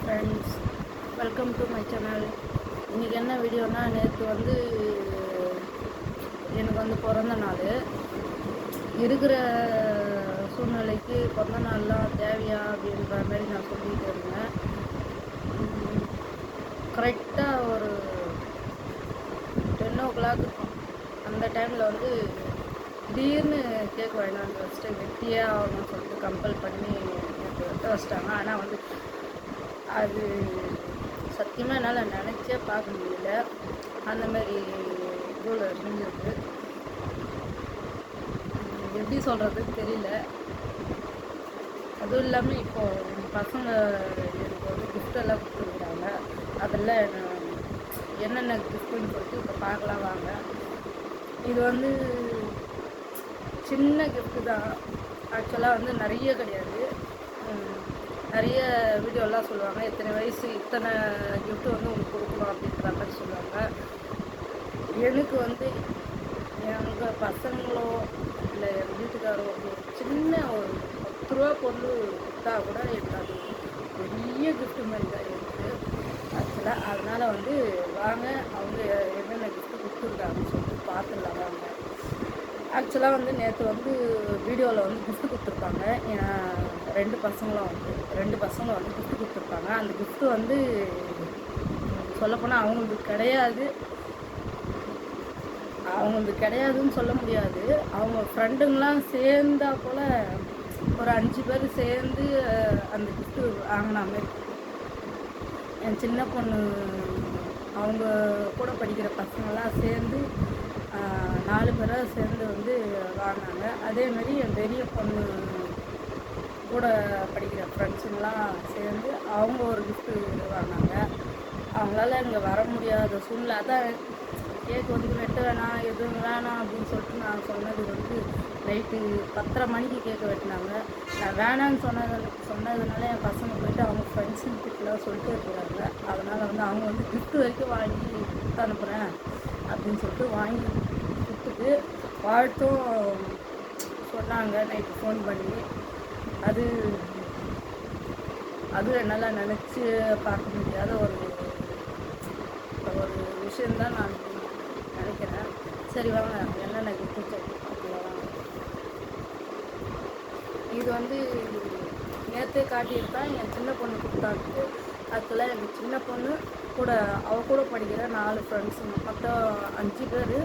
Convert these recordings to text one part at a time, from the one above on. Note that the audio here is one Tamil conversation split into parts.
Friends, welcome to my channel. இன்றைக்கி என்ன வீடியோனா, நேற்று எனக்கு பிறந்த நாள். இருக்கிற சூழ்நிலைக்கு பிறந்த நாள்லாம் தேவையா அப்படின்ற மாதிரி நான் சொல்லிகிட்டு இருந்தேன். கரெக்டாக ஒரு 10 o'clock அந்த டைமில் திடீர்னு கேக் வாங்கினான்னு வச்சுட்டு வெட்டியே ஆகணும்னு சொல்லிட்டு கம்பல் பண்ணி எனக்கு வெட்ட வச்சிட்டாங்க. ஆனால் அது சத்தியமாக என்னால் நினச்சே பார்க்க முடியல. அந்த மாதிரி இதில் இருந்துருக்கு. எப்படி சொல்கிறதுன்னு தெரியல. அதுவும் இல்லாமல் இப்போது எங்கள் பசங்க எனக்கு கிஃப்டெல்லாம் கொடுத்துருக்குறாங்க. அதெல்லாம் என்னென்ன கிஃப்ட்டுன்னு சொல்லிட்டு இப்போ பார்க்கலாம் வாங்க. இது சின்ன கிஃப்ட்டு தான். ஆக்சுவலாக நிறைய கிடையாது. நிறைய வீடியோலாம் சொல்லுவாங்க, இத்தனை வயசு இத்தனை கிஃப்ட்டு உங்களுக்கு கொடுக்கணும் அப்படின்ற மாதிரி சொல்லுவாங்க. எனக்கு எங்கள் பசங்களோ இல்லை எங்கள் வீட்டுக்காரோ ஒரு சின்ன ஒரு 10 ரூபா பொருள் கொடுத்தா கூட எனக்கு அது பெரிய கிஃப்ட்டு மாதிரி தான் இருக்குது ஆக்சுவலாக. அதனால் வாங்க அவங்க என்னென்ன கிஃப்ட்டு கொடுத்துருக்காங்கன்னு சொல்லிட்டு பார்த்துடலாம் வாங்க. ஆக்சுவலாக நேற்று வீடியோவில் கிஃப்ட்டு கொடுத்துருப்பாங்க. என் 2 பசங்களும் கிஃப்ட்டு கொடுத்துருப்பாங்க. அந்த கிஃப்ட்டு சொல்லப்போனால் அவங்களுக்கு கிடையாதுன்னு சொல்ல முடியாது. அவங்க ஃப்ரெண்டுங்களாம் சேர்ந்தா போல் ஒரு 5 பேர் சேர்ந்து அந்த கிஃப்ட்டு வாங்கின மாதிரி. என் சின்ன பொண்ணு அவங்க கூட படிக்கிற பசங்களாம் சேர்ந்து 4 பேராக சேர்ந்து வாங்கினாங்க. அதேமாரி என் பெரிய பொண்ணு கூட படிக்கிற ஃப்ரெண்ட்ஸுங்களாம் சேர்ந்து அவங்க ஒரு கிஃப்ட்டு வாங்கினாங்க. அவங்களால இங்கே வர முடியாத சூழ்நிலை. அதான் கேக் வெட்ட வேணாம், எதுவும் வேணாம் அப்படின்னு சொல்லிட்டு நான் சொன்னது நைட்டு 10:30 மணிக்கு கேக்கு வெட்டினாங்க. நான் வேணான்னு சொன்னதுனால என் பசங்க போய்ட்டு அவங்க ஃப்ரெண்ட்ஸுங்க கிட்டலாம் சொல்லிட்டு இருக்கிறாங்க. அதனால் அவங்க கிஃப்ட்டு வரைக்கும் வாங்கி கொடுத்து அனுப்புகிறேன் அப்படின்னு சொல்லிட்டு வாங்கி கொடுத்துட்டு வாழ்த்தும் சொன்னாங்க நைட்டு ஃபோன் பண்ணி. அது என்னால் நினச்சி பார்க்க முடியாத ஒரு விஷயந்தான் நான் நினைக்கிறேன். சரி வாங்க என்னென்ன கிஃப்ட்டு பார்க்கலாம். இது நேற்றே காட்டியிருக்கேன். என் சின்ன பொண்ணு கொடுத்தாக்கு. ஆக்சுவலாக எங்கள் சின்ன பொண்ணு கூட கூட படிக்கிற 4 ஃப்ரெண்ட்ஸுங்க மொத்தம் 5 பேர்.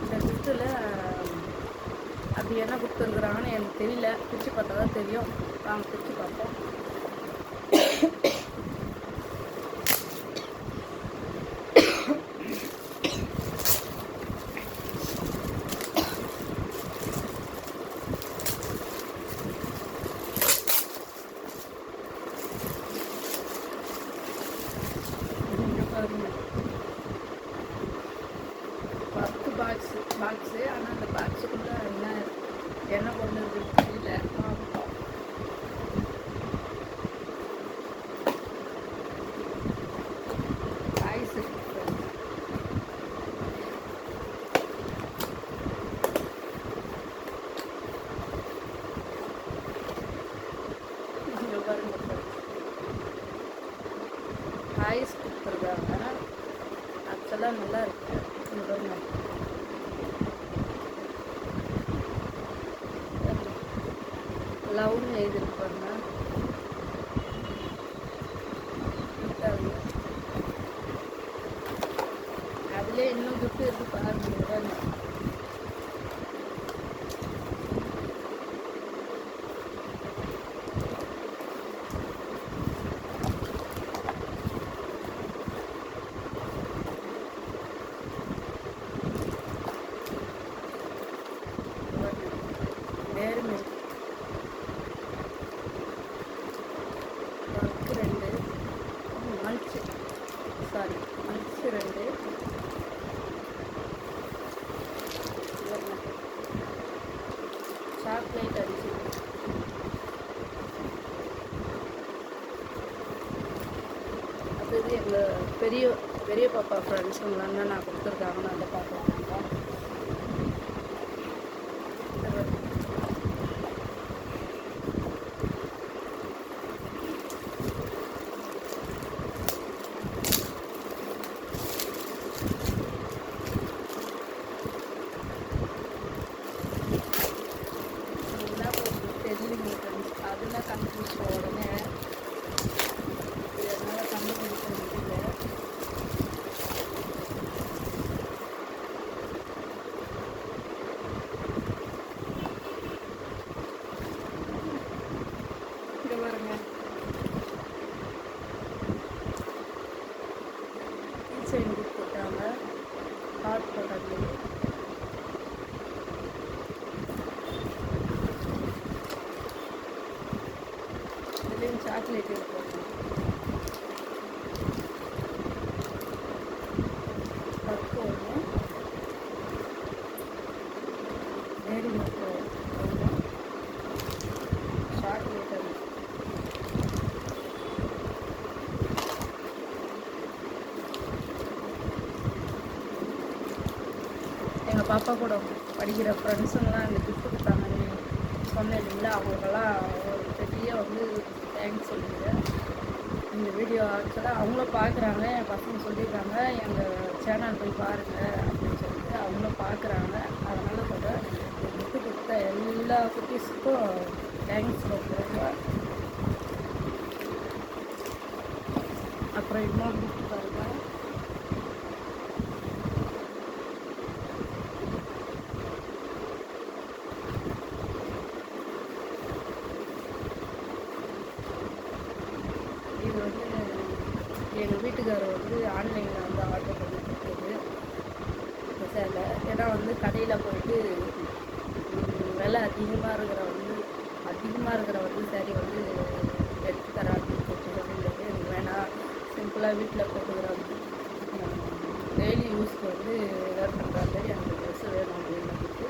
இந்த கிஃப்ட்டில் அப்படி என்ன கொடுத்துருக்குறாங்கன்னு எனக்கு தெரியல. பிரித்து பார்த்தா தான் தெரியும். வாங்க பிரித்து பார்ப்போம். பாக்ஸு ஆனால் அந்த பாக்ஸுக்குள்ளே என்ன கொண்டு தெரியல. ஐஸு பாருங்க, ஐஸ் கொடுத்துருக்காங்க. ஆக்சுவலாக நல்லா இருக்கு. பாருங்க, லவ்னு எழுதிருப்பாங்க. அதுலேயே இன்னும் கிஃப்ட் இருக்கு பாருங்க. நேர்மை மல்ச்சு 2 சாக்லேட் அரிசி. அது எங்கள் பெரிய பாப்பா ஃப்ரெண்ட்ஸுங்களாம் தான் நான் கொடுத்துருக்காங்கன்னு அதை பார்க்கலாம். இல்லைங்க ஃப்ரெண்ட்ஸ், அதெல்லாம் கண்டுபிடிச்ச உடனே என்னால் கண்டுபிடிக்க முடியல. இங்கே பாருங்க, கீச்சைன் கொடுத்துருக்காங்க, ஹாட் போட்டது. இதுலேயும் சாக்லேட் இருக்கும். கப்பு ஒன்று, மேரி மொத்தம் ஒன்று, சாக்லேட் ஒன்று. எங்கள் பாப்பா கூட படிக்கிற ஃப்ரெண்ட்ஸுங்கெல்லாம் இந்த கிஃப்ட் கொடுத்தாங்கன்னு சொன்னேன் இல்லைங்களா, அவங்களுக்கெல்லாம் ஒரு பெரிய வந்து தேங்க்ஸ் சொல்லிக்கிறேன். இந்த வீடியோ ஆக்சுவலாக அவங்களும் பார்க்குறாங்க, என் பசங்க சொல்லியிருக்காங்க எங்கள் சேனல் போய் பாருங்கள் அப்படின்னு சொல்லிட்டு அவங்களும் பார்க்குறாங்க. அதனால் சொல்கிறேன், கிஃப்ட் கொடுத்த எல்லா குட்டீஸுக்கும் தேங்க்ஸ் சொல்கிறேன். அப்புறம் இன்னொரு கிஃப்ட் பாருங்கள், இது வந்து எங்கள் வீட்டுக்காரர் வந்து ஆன்லைனில் வந்து ஆர்டர் பண்ணி கொடுத்தது இந்த சேலை. ஏன்னா வந்து கடையில் போயிட்டு விலை அதிகமாக இருக்கிற வந்து சரி வந்து எடுத்து தரேன் அப்படின்னு சொல்லிட்டு எனக்கு வேணாம், சிம்பிளாக வீட்டில் போட்டுக்கிற டெய்லி யூஸ்க்கு வந்து வேர் பண்ணுற மாதிரி எனக்கு ட்ரெஸ்ஸு வேணும் அப்படின்னு சொல்லிட்டு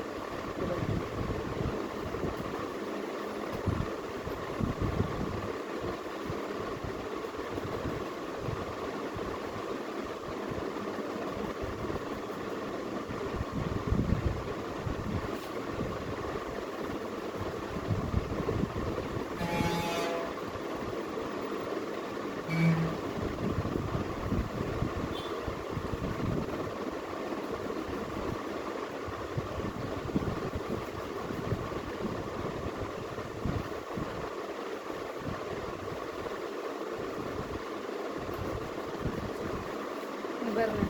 பாருங்க.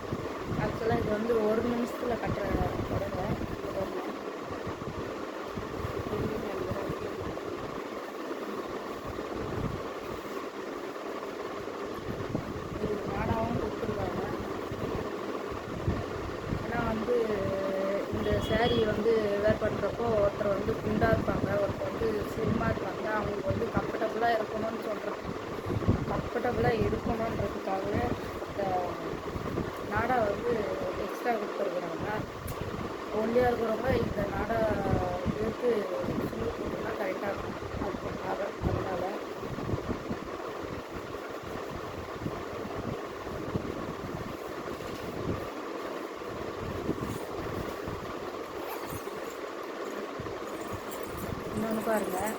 ஆக்சுவலாக இது வந்து 1 நிமிஷத்தில் கட்டுற புடவை. இது நாடாவும் கொடுத்துருக்காங்க. ஏன்னா வந்து இந்த சேரீ வந்து வேர் பண்ணுறப்போ ஒருத்தர் வந்து குண்டாக இருப்பாங்க, ஒருத்தர் வந்து ஸ்லிம்மாக இருப்பாங்க. அவங்களுக்கு வந்து கம்ஃபர்டபுளாக இருக்கணுன்றதுக்காகவே இந்த நாடா வந்து எக்ஸ்ட்ரா கொடுத்துருக்குறாங்க. ஒல்லியாக இருக்கிறவங்க இந்த நாடா எடுத்து சுண்டு போட்டுனா கரெக்டாக இருக்கும். அதனால் இன்னொன்று பாருங்கள்,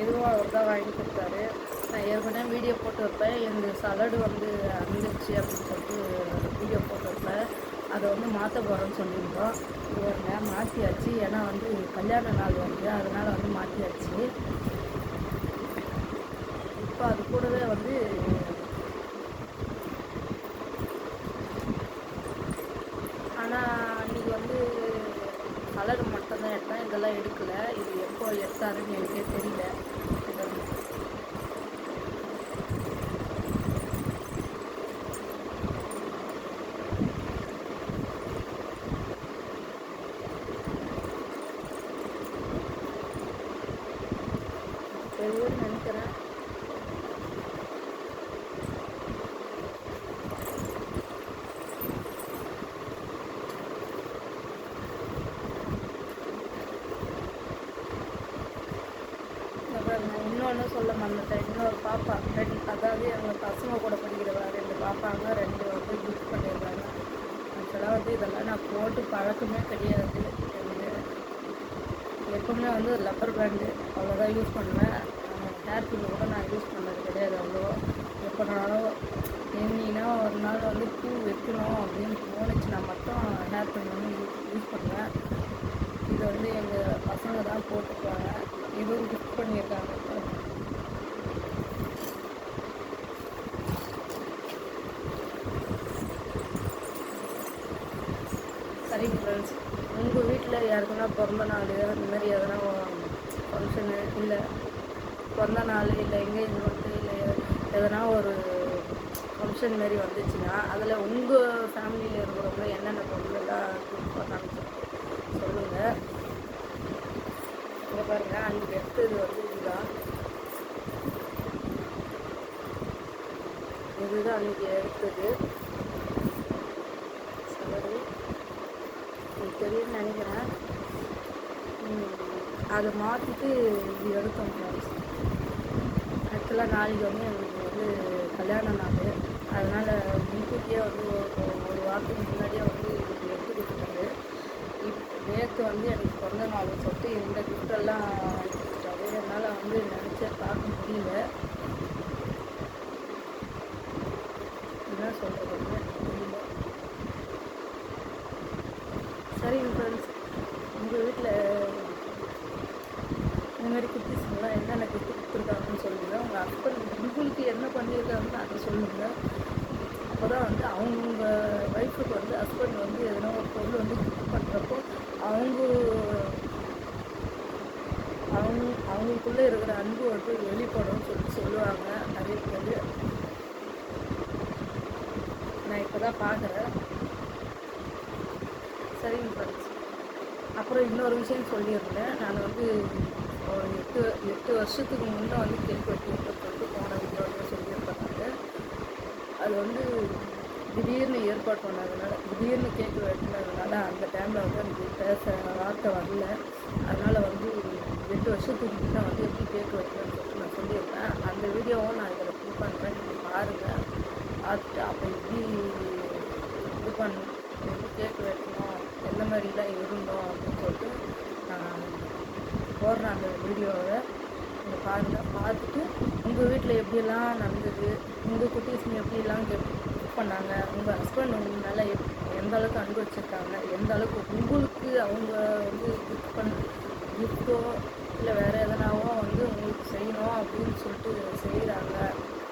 இதுவும் அவர் தான் வாங்கி கொடுத்தாரு. நான் ஏற்கனவே வீடியோ போட்டு வைப்பேன், எங்கள் சலடு வந்து அந்துருச்சு அப்படின்னு சொல்லிட்டு வீடியோ போட்டு வைப்பேன். அதை வந்து மாற்ற போகிறோன்னு சொல்லியிருந்தோம். இவருங்க மாற்றியாச்சு. ஏன்னா வந்து கல்யாண நாள் வந்து அதனால் வந்து மாற்றியாச்சு. இப்போ அது கூடவே வந்து ஆனால் அன்றைக்கி வந்து கலர் மட்டும்தான் எடுத்தேன், இதெல்லாம் எடுக்கலை. இது எப்போ எடுத்தாருன்னு எனக்கே தெரியல. எதுவும் நினைக்கிறேன். இன்னொன்று சொல்ல மறந்துட்டேன், இன்னொரு பாப்பா அதாவது எங்கள் பசங்க கூட படிக்கிற 2 பாப்பாங்க 2 வந்து கிஃப்ட் பண்ணியிருக்காங்க. ஆக்சுவலாக வந்து இதெல்லாம் நான் போட்டு பழக்கமே கிடையாது. எப்பவுமே வந்து லப்பர் பேண்டு அவ்வளோதான் யூஸ் பண்ணுவேன். ஹேர் பின் கூட நான் யூஸ் பண்ணது கிடையாது அவ்வளோ. எப்போனாலும் எண்ணினா ஒரு நாள் நாள் வந்து பூ வைக்கணும் அப்படின்னு தோணுச்சுன்னா மட்டும் ஹேர் பின் வந்து யூஸ் பண்ணுவேன். இது வந்து எங்கள் பசங்க தான் போட்டுக்குவாங்க. இதுவும் கிஃப்ட் பண்ணியிருக்காங்க. சரிங்க ஃப்ரெண்ட்ஸ், உங்கள் வீட்டில் யாருக்குன்னா பிறந்த நாள் அந்த மாதிரி எதனா ஃபங்க்ஷனு இல்லை பிறந்த நாள் இல்லை எங்கேஜ்மெண்ட்டு இல்லை எதனா ஒரு ஃபங்க்ஷன் மாரி வந்துச்சுன்னா அதில் உங்கள் ஃபேமிலியில் இருக்கிறவங்க என்னென்ன பொருளெல்லாம் யூஸ் பண்ணாங்கன்னு சொல்லுங்கள். இங்கே பாருங்கள், அன்றைக்கி எடுத்தது வந்து இதுதான் அன்றைக்கி எடுத்தது. சரி, எனக்கு தெரியும்னு நினைக்கிறேன். அதை மாற்றிட்டு இது எடுத்தோம் ஃப்ரெண்ட்ஸ். ஆக்சுவலாக நாளைக்கு வந்து எங்களுக்கு வந்து கல்யாண நாள், அதனால் முன்கூட்டியே வந்து ஒரு வாரத்துக்கு முன்னாடியே வந்து இது எடுத்து கொடுத்துட்டாரு. நேற்று வந்து எனக்கு பிறந்த நாள்னு சொல்லிட்டு இந்த கிஃப்டெல்லாம் கொடுத்துட்டாரு. என்னால் வந்து நினச்சே பார்க்க முடியல. என்ன சொல்கிறதுன்னு தெரியல. சரிங்க ஃப்ரெண்ட்ஸ், உங்கள் வீட்டில் இந்த மாதிரி குட்டீஸ்லாம் என்னென்ன கிஃப்ட் கொடுத்துருக்காங்கன்னு சொல்லுங்கள். உங்கள் ஹஸ்பண்ட் உங்களுக்கு என்ன பண்ணியிருக்காங்கன்னு அதை சொல்லுங்கள். அப்போ தான் வந்து அவங்க ஒய்ஃபுக்கு வந்து ஹஸ்பண்ட் வந்து எதனா ஒரு பொருள் வந்து கிஃப்ட் பண்ணுறப்போ அவங்களுக்குள்ளே இருக்கிற அன்பு வந்து வெளிப்படும் சொல்லுவாங்க நிறைய பேர். நான் இப்போ தான் பார்க்குறேன். சரிங்க ஃப்ரெண்ட்ஸ், அப்புறம் இன்னொரு விஷயம் சொல்லியிருந்தேன். நான் வந்து ஒரு 8 வருஷத்துக்கு முன்னே வந்து கேக் வெட்டின்னு சொல்லிட்டு போன வீட்டில் சொல்லியிருப்பாங்க. அது வந்து திடீர்னு ஏற்பாடு பண்ணதுனால, திடீர்னு கேக் வெட்டினதுனால அந்த டைமில் வந்து எனக்கு பேச வார்த்தை வரல. அதனால் வந்து 8 வருஷத்துக்கு முன்னே வந்து எப்படி கேக் வெட்டணும்னு சொல்லிட்டு நான் சொல்லியிருப்பேன். அந்த வீடியோவும் நான் இதில் புக் பண்ணுறேன், நீங்கள் பாருங்கள். பார்த்துட்டு அப்போ எப்படி இது எப்படி கேக் வெட்டணும், எந்த மாதிரிலாம் இருந்தோம் அப்படின்னு சொல்லிட்டு நான் போடுறேன் அந்த வீடியோவை. நீங்கள் பாருங்கள். பார்த்துட்டு உங்கள் வீட்டில் எப்படியெல்லாம் நடந்தது, உங்கள் குட்டீஸ்ங்க எப்படியெல்லாம் பண்ணாங்க, உங்கள் ஹஸ்பண்ட் உங்கள் மேலே எந்த அளவுக்கு அன்பு வச்சுருக்காங்க, எந்த அளவுக்கு உங்களுக்கு அவங்க வந்து கிஃப்ட்டோ இல்லை வேறு எதனாவோ வந்து உங்களுக்கு செய்யணும் அப்படின்னு சொல்லிட்டு செய்கிறாங்க.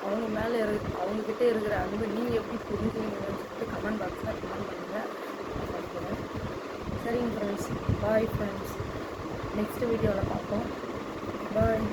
அவங்க மேலே அவங்கக்கிட்ட இருக்கிற அன்பு நீங்கள் எப்படி புரிஞ்சுங்கன்னு சொல்லிட்டு கமெண்ட் பாக்ஸில் கமெண்ட் பண்ணுங்கள். நான் படிக்கிறேன். சரிங்க ஃப்ரெண்ட்ஸ், பாய் ஃப்ரெண்ட்ஸ். நெக்ஸ்ட் வீடியோவில் பார்ப்போம். பாய்.